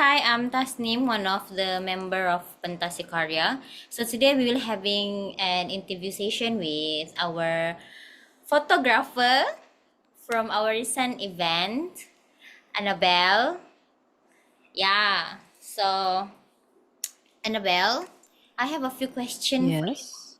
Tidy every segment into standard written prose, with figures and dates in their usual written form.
hi, I'm Tasnim, one of the member of Pentasi Karya. So today we will having an interview session with our photographer from our recent event, Anabell. Yeah. So Annabelle, I have a few questions for you. Yes,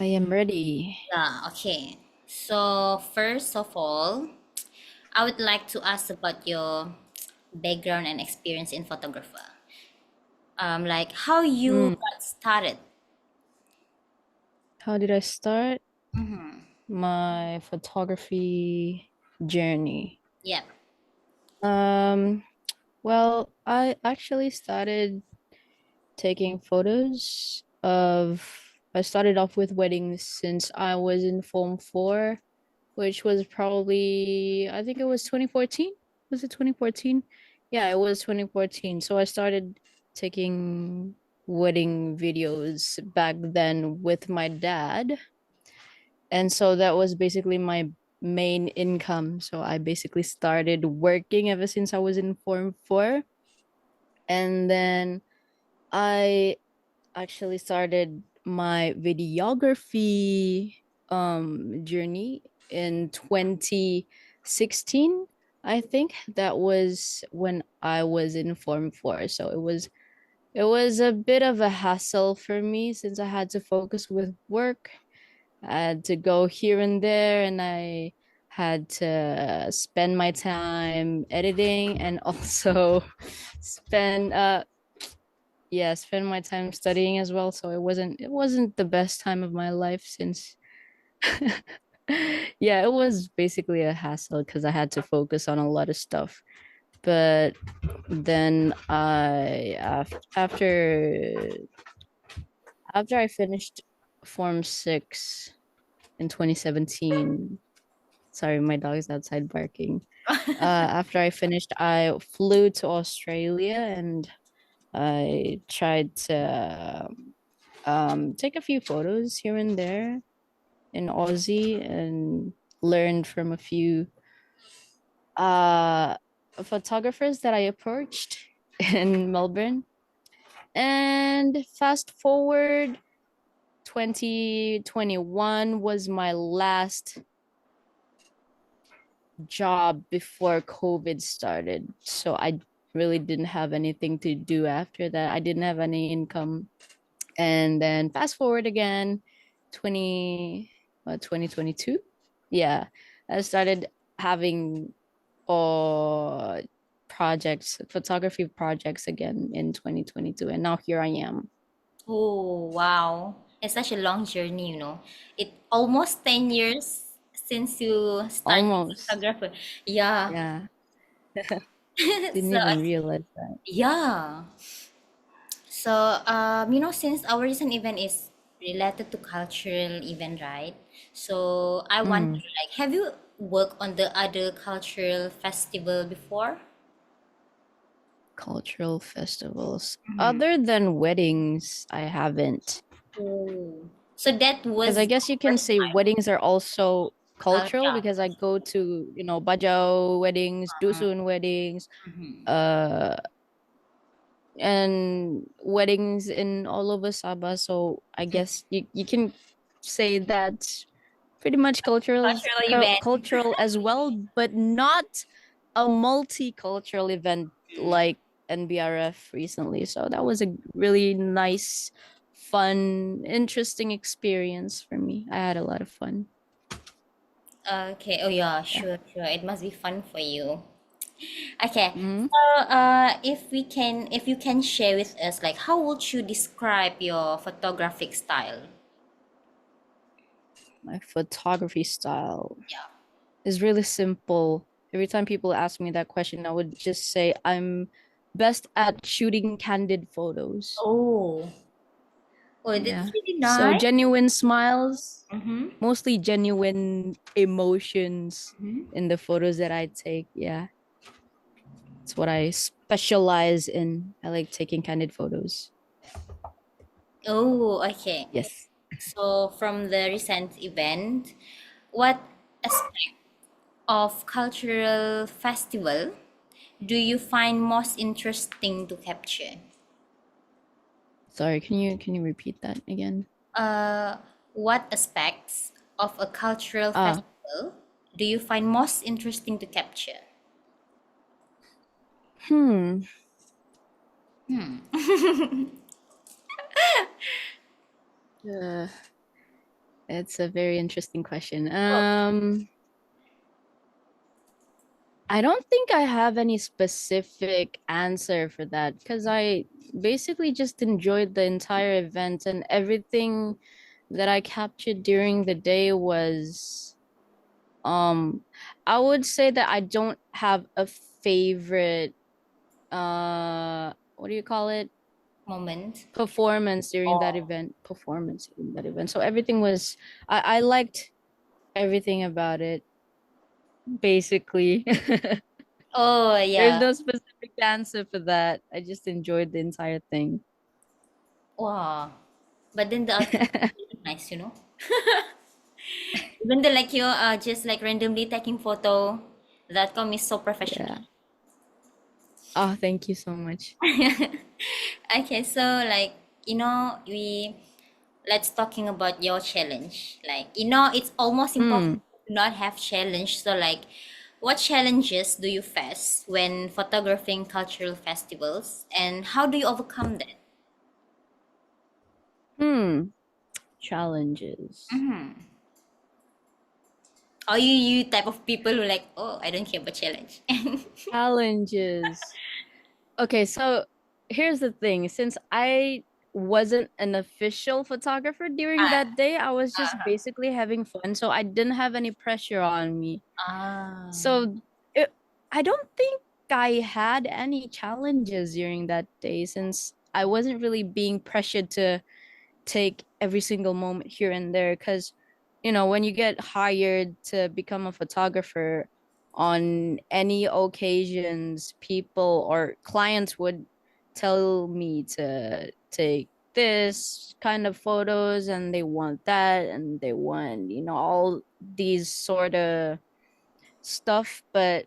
I am ready. Yeah, okay. So first of all, I would like to ask about your background and experience in photographer. Like how you Mm, got started. how did I start Mm-hmm. my photography journey? Yep. Um, well, I actually started taking photos of, I started off with weddings since I was in Form 4, which was probably, I think it was 2014. Was it 2014? Yeah, it was 2014. So I started taking wedding videos back then with my dad. And so that was basically my main income. So I basically started working ever since I was in Form 4. And then I actually started my videography journey in 2016. I think that was when I was in Form 4. So it was a bit of a hassle for me since I had to focus with work. I had to go here and there, and I had to spend my time editing and also spend spend my time studying as well. So it wasn't the best time of my life since yeah, it was basically a hassle because I had to focus on a lot of stuff. But then after I finished Form 6 in 2017. Sorry, my dog is outside barking. After I finished, I flew to Australia and I tried to take a few photos here and there in Aussie and learned from a few uh photographers that I approached in Melbourne. And fast forward 2021 was my last job before COVID started. So I really didn't have anything to do after that. I didn't have any income. And then fast forward again, 2022. Yeah. I started having projects, photography projects again in 2022. And now here I am. Oh, wow. It's such a long journey. It almost 10 years since you started Almost. photographer. Yeah. Yeah. Didn't So, even realize that. yeah. So, since our recent event is related to cultural event, right? So, I wonder, Mm. like, have you worked on the other cultural festival before? Cultural festivals. Mhm. Other than weddings, I haven't. Oh, so that Because was I the guess you can first say time. weddings are also cultural Yeah. because I go to, Bajau weddings, Dusun weddings, Mhm. uh, and weddings in all over Sabah. So I guess you can say that pretty much Cultural event. cultural as well, but not a multicultural event like NBRF recently. So that was a really nice, fun, interesting experience for me. I had a lot of fun. Okay. Oh yeah, Yeah. sure, sure. It must be fun for you. Okay. Mhm. So, if you can share with us, like, how would you describe your photographic style? My photography style Yeah. is really simple. Every time people ask me that question, I would just say I'm best at shooting candid photos. Oh, oh, that's Yeah. really So nice. genuine smiles, Mm-hmm. mostly genuine emotions Mm-hmm. in the photos that I take. Yeah. It's what I specialize in. I like taking candid photos. Oh, okay. Yes. So, from the recent event, what aspect of cultural festival do you find most interesting to capture? Sorry, can you repeat that again? Uh, what aspects of a cultural Ah, festival do you find most interesting to capture? hmm. Uh, it's a very interesting question. I don't think I have any specific answer for that because I basically just enjoyed the entire event and everything that I captured during the day was um I would say that I don't have a favorite what do you call it? Moment. Performance during that event. So everything was I liked everything about it basically. Oh There's yeah. no specific answer for that. I just enjoyed the entire thing. Wow. But then the outcome is really nice, you know. Even though like you are just like randomly taking photo, the outcome is so professional. Yeah. Oh, thank you so much. Okay, so like we let's talking about your challenge. Like it's almost impossible Hmm. to not have challenge. So like, what challenges do you face when photographing cultural festivals, and how do you overcome that? Hmm. Challenges. Are you type of people who like, oh, I don't care about challenge? Challenges. Okay, so here's the thing. Since I wasn't an official photographer during Ah, that day, I was just basically having fun. So I didn't have any pressure on me. ah, So it, I don't think I had any challenges during that day since I wasn't really being pressured to take every single moment here and there because when you get hired to become a photographer on any occasions people or clients would tell me to take this kind of photos and they want that and they want all these sort of stuff but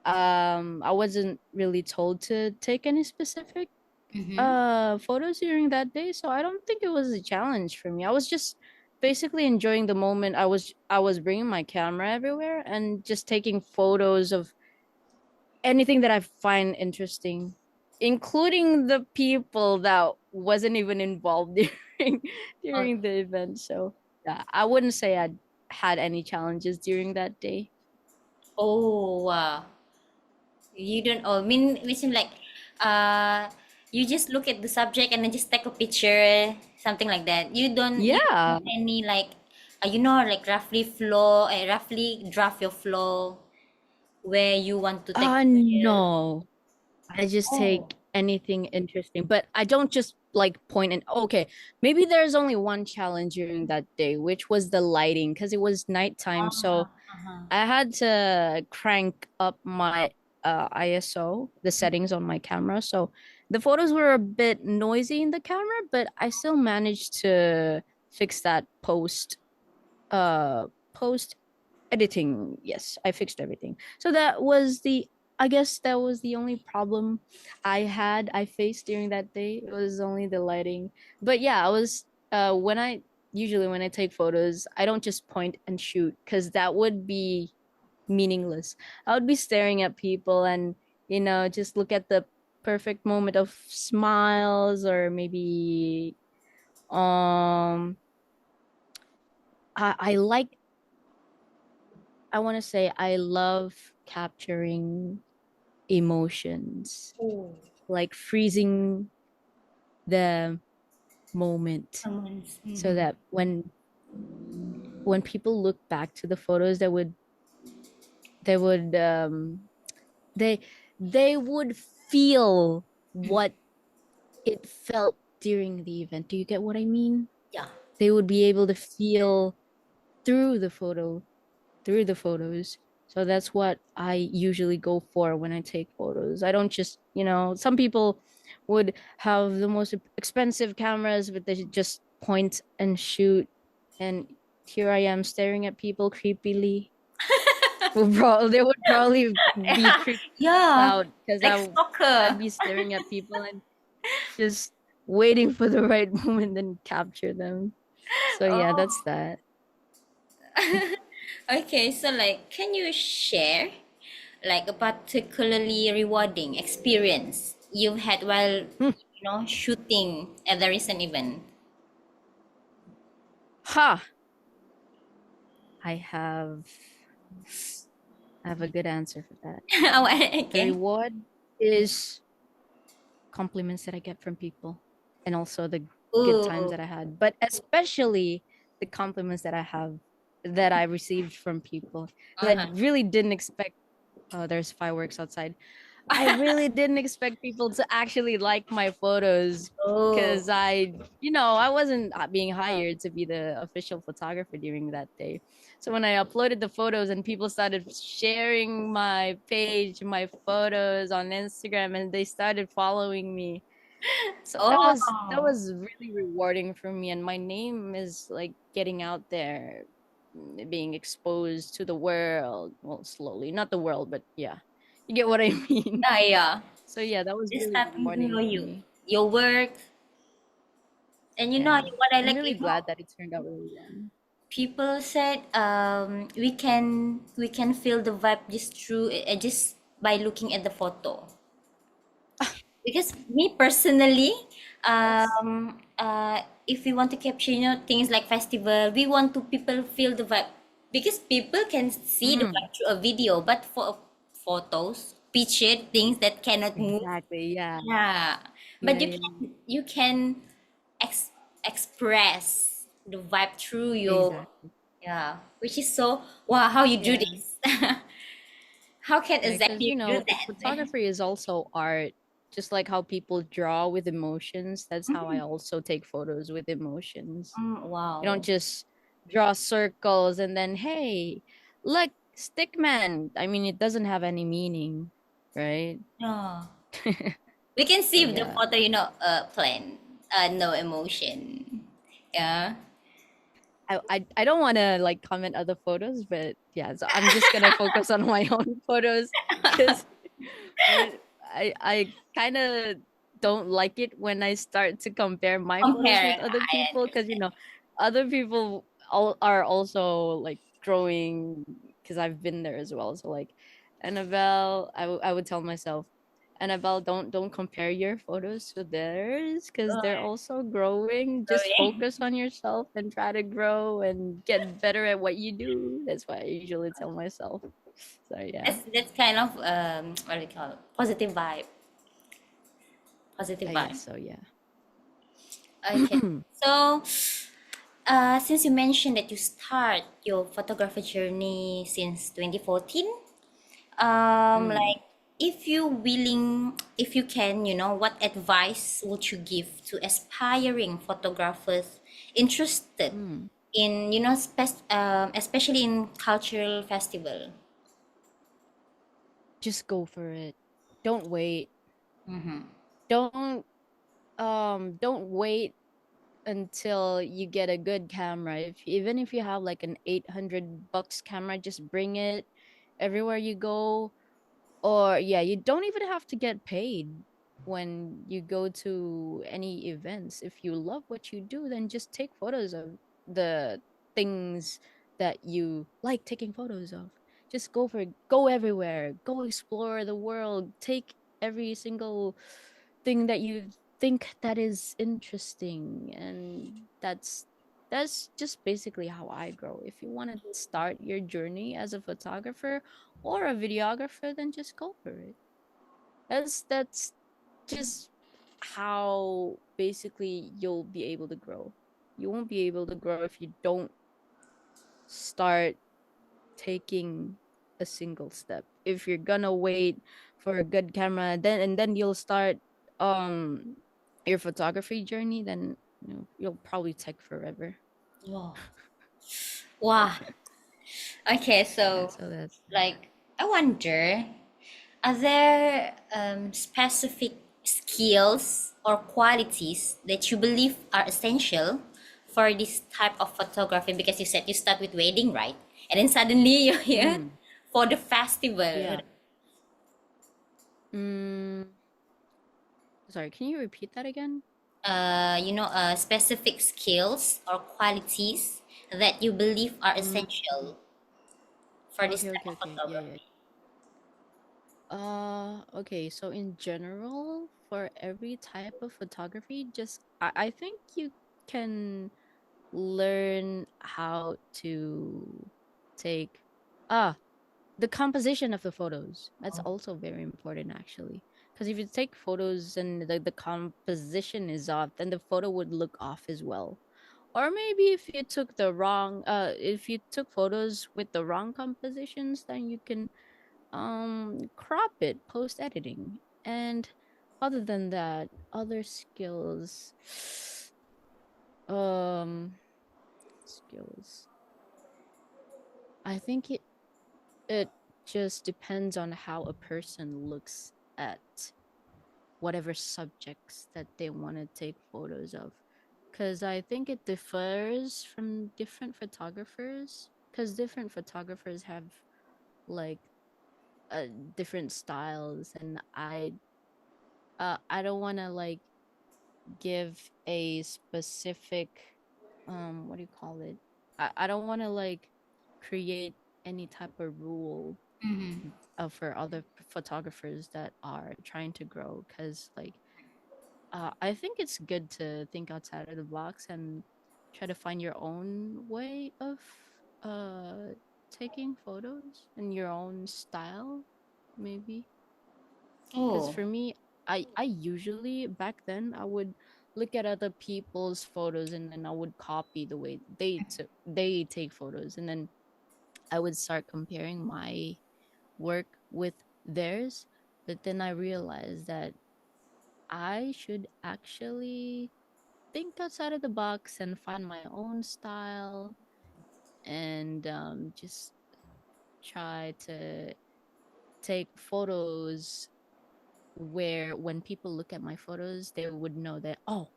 I wasn't really told to take any specific mm-hmm. photos during that day, so I don't think it was a challenge for me. I was just basically enjoying the moment. I was bringing my camera everywhere and just taking photos of anything that I find interesting, including the people that wasn't even involved during Oh, during the event. So yeah, I wouldn't say I had any challenges during that day. oh, wow. You don't. Oh, we seem like, uh, you just look at the subject and then just take a picture, something like that. You don't Yeah. have any like, like roughly roughly draft your flow where you want to take picture. No. I just Oh, take anything interesting, but I don't just like point and okay, maybe there's only one challenge during that day, which was the lighting because it was nighttime. So uh-huh. I had to crank up my ISO, the settings on my camera. So the photos were a bit noisy in the camera, but I still managed to fix that post editing. Yes, I fixed everything. So I guess that was the only problem I faced during that day. It was only the lighting. But yeah, I was when I usually when I take photos, I don't just point and shoot because that would be meaningless. I would be staring at people and just look at the perfect moment of smiles or maybe um I like I want to say I love capturing emotions, Oh, like freezing the moment someone's. so Mm-hmm. that when people look back to the photos they would they they would feel what it felt during the event. Do you get what I mean? Yeah. They would be able to feel through through the photos. So that's what I usually go for when I take photos. I don't just, some people would have the most expensive cameras, but they just point and shoot. And here I am staring at people creepily. They would probably be creeped Yeah, out because like I'd soccer. be staring at people and just waiting for the right moment and capture them. So yeah, that's Oh, that. okay. So like, can you share like a particularly rewarding experience you've had while Hmm. shooting at the recent event? Ha! I have a good answer for that. Oh, The okay. reward is compliments that I get from people and also the good times Ooh. that I had, but especially the compliments that I received from people because I Uh-huh. really didn't expect. Oh, there's fireworks outside. I really didn't expect people to actually like my photos Oh. because I wasn't being hired to be the official photographer during that day. So when I uploaded the photos and people started sharing my page, my photos on Instagram, and they started following me. So that Oh. was really rewarding for me, and my name is like getting out there, being exposed to the world. Well, slowly, not the world, but yeah, you get what I mean. Ah, yeah. So yeah, that was They're really starting to know rewarding for you, me. your work, and Yeah. what I I'm like, really glad that it turned out really well. people said we can feel the vibe just through just by looking at the photo. Because me personally, Yes. if we want to capture things like festival, we want to people feel the vibe, because people can see the Mm, vibe through a video, but for photos, picture, things that cannot move. exactly. Yeah. Yeah, Yeah, but you yeah. can you can express the vibe through your, Exactly. yeah, which is so wow. How you do Yeah. this? How can Yeah, because exactly you do that? photography is also art. Just like how people draw with emotions, that's how I Mm, also take photos with emotions. You don't wow. just draw circles and then, hey, look, stickman. I mean, it doesn't have any meaning, right? Yeah. We can So see the yeah, photo, plain, no emotion. Yeah. I don't want to like comment other photos, but yeah, so I'm just gonna focus on my own photos because I kind of don't like it when I start to compare my photos Compare. with other I people because understand. other people are also like growing because I've been there as well. So like Annabelle, I would tell myself, Annabelle, don't compare your photos to theirs because they're Oh, also growing. Just growing. focus on yourself and try to grow and get better at what you do. That's what I usually tell myself. So yeah, That's kind of what do we call it? Positive vibe. Positive I vibe. guess so. Yeah. Okay. So, since you mentioned that you start your photography journey since 2014, Mm. like, if you can, what advice would you give to aspiring photographers interested Mm. in, especially in cultural festival? Just go for it. Don't wait. Mm-hmm. Don't don't wait until you get a good camera. If even if you have like an $800 camera, just bring it everywhere you go. Or yeah, you don't even have to get paid when you go to any events. If you love what you do, then just take photos of the things that you like taking photos of. Just go for it. Go everywhere. Go explore the world. Take every single thing that you think that is interesting, and that's just basically how I grow. If you want to start your journey as a photographer or a videographer, then just go for it. That's just how basically you'll be able to grow. You won't be able to grow if you don't start taking a single step. If you're gonna wait for a good camera, then you'll start um your photography journey, then you'll probably take forever. Wow. Wow. Okay, Yeah, so so that's like, I wonder, are there specific skills or qualities that you believe are essential for this type of photography? Because you said you start with wedding, right? And then suddenly you're here mm. for the festival? Yeah. Mm, sorry, can you repeat that again? Specific skills or qualities that you believe are Mm, essential for this okay, type okay, of okay. Yeah, yeah. photography. Okay, so in general, for every type of photography, I think you can learn how to take ah the composition of the photos. That's also very important actually. Because if you take photos and the composition is off, then the photo would look off as well. Or maybe if you took photos with the wrong compositions, then you can crop it post editing. And other than that, other um skills. I think it just depends on how a person looks at whatever subjects that they want to take photos of. Because I think it differs from different photographers. Because different photographers have like uh, different styles, and I don't want to like give a specific what do you call it? I don't want to like create any type of rule Mm-hmm. for other photographers that are trying to grow, because like I think it's good to think outside of the box and try to find your own way of uh taking photos and your own style, maybe. Because Oh. for me, I usually back then I would look at other people's photos, and then I would copy the way they take photos, and then I would start comparing my work with theirs. But then I realized that I should actually think outside of the box and find my own style, and just try to take photos where when people look at my photos, they would know that, oh,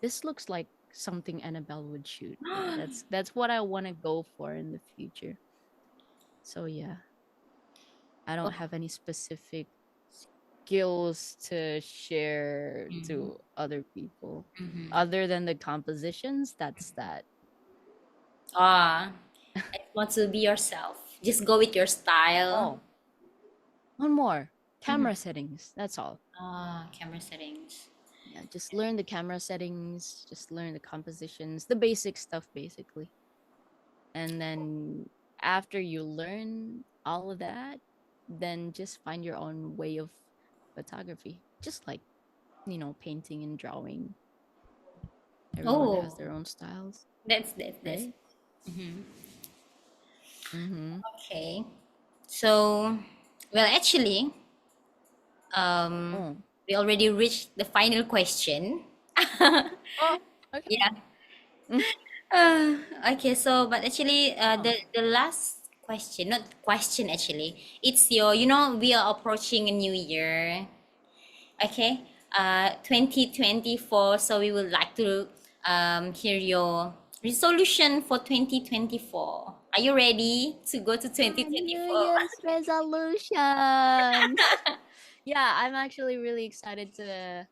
this looks like something Annabelle would shoot. Yeah, that's what I want to go for in the future. So yeah, I don't have any specific skills to share Mm-hmm. to other people Mm-hmm. other than the compositions. That's that. Ah, I just want to be yourself. Just go with your style. Oh, one more. Mm-hmm. Camera settings. That's all. Ah, camera settings. Yeah, just learn the camera settings, just learn the compositions, the basic stuff basically. And then after you learn all of that, then just find your own way of photography. Just like, painting and drawing. Everyone has Oh, their own styles, that's right? mm-hmm. Mm-hmm. Okay. So, well, actually, um, Oh. we already reached the final question. Oh, okay. Yeah. Mm. Okay. So, but actually, Oh. the last question, not question actually, it's your. We are approaching a new year. Okay. 2024. So we would like to hear your resolution for 2024. Are you ready to go to New 2024? Year's resolutions. Yeah, I'm actually really excited to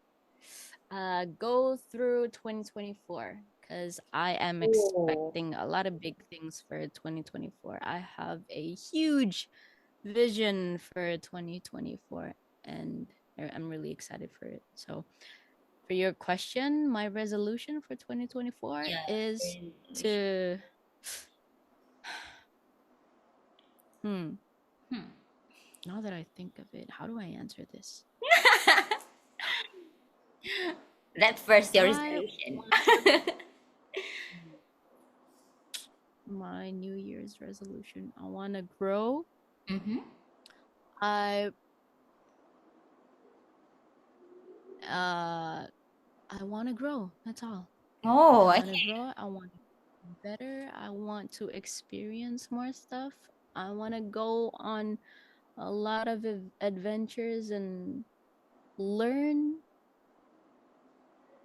go through 2024 because I am Oh. expecting a lot of big things for 2024. I have a huge vision for 2024, and I'm really excited for it. So, for your question, my resolution for 2024 Yeah. is Resolution. to hmm, Hmm. now that I think of it, how do I answer this? That first your I resolution. want my New Year's resolution. I want to grow. Mm-hmm. I uh I want to grow. That's all. I Oh, want to okay. grow. I want to be better. I want to experience more stuff. I want to go on a lot of adventures and learn.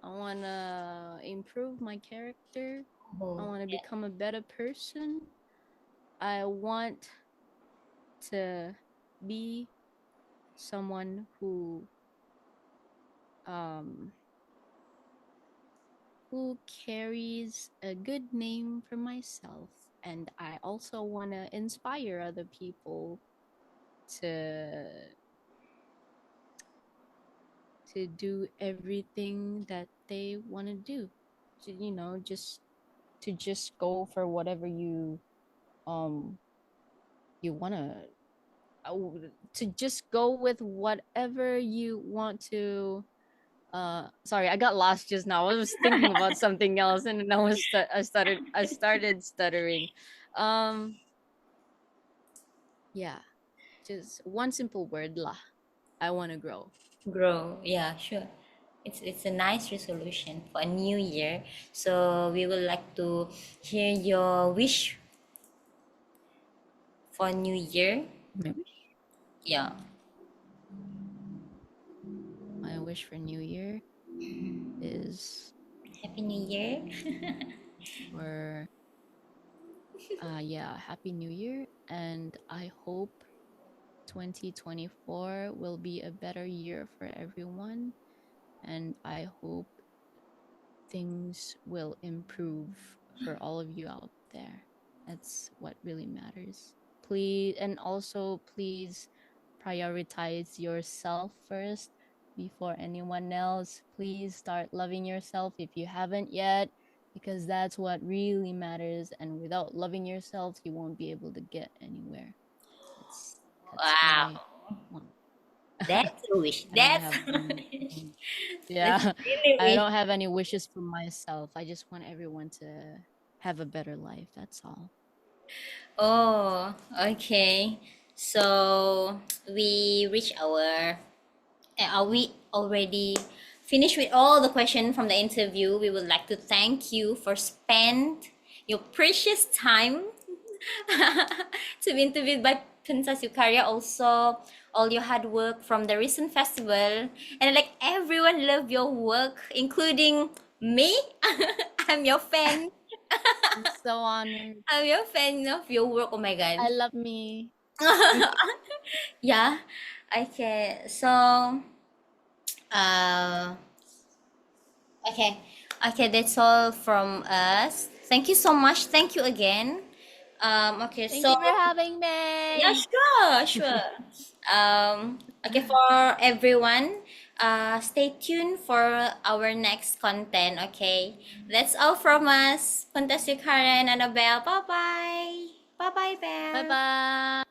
I want to improve my character. I Oh, want to yeah. become a better person. I want to be someone um who carries a good name for myself, and I also want to inspire other people to do everything that they want to do. Just to just go for whatever um you want to just go with whatever you want to. Sorry, I got lost just now. I was thinking about something else, and then I started stuttering. Yeah, just one simple word lah. I want to grow. Grow. Yeah, sure. It's a nice resolution for a new year. So we would like to hear your wish for new year. Maybe Yeah. my wish for New Year is Happy New Year. for yeah, Happy New Year, and I hope 2024 will be a better year for everyone, and I hope things will improve for all of you out there. That's what really matters. Please, and also please prioritize yourself first before anyone else. Please start loving yourself if you haven't yet, because that's what really matters. And without loving yourself, you won't be able to get anywhere. That's what I Wow. want. That's a wish. I don't That's have a wish. That's yeah, really I wish. don't have any wishes for myself. I just want everyone to have a better life. That's all. Oh, okay. So we reach our are we already finished with all the questions from the interview? We would like to thank you for spend your precious time to be interviewed by Princess Yukaria. Also, all your hard work from the recent festival, and like everyone love your work, including me. I'm your fan. I'm so honored. I'm your fan of your work. Oh my I god. love me. Yeah. Okay. So, uh, okay. Okay, that's all from us. Thank you so much. Thank you again. Okay, Thank so you for having yeah, me. sure. Okay, for everyone, stay tuned for our next content. Okay, that's all from us. Fantastic Karen, Annabelle. Bye bye. Bye bye, Bye Belle. bye.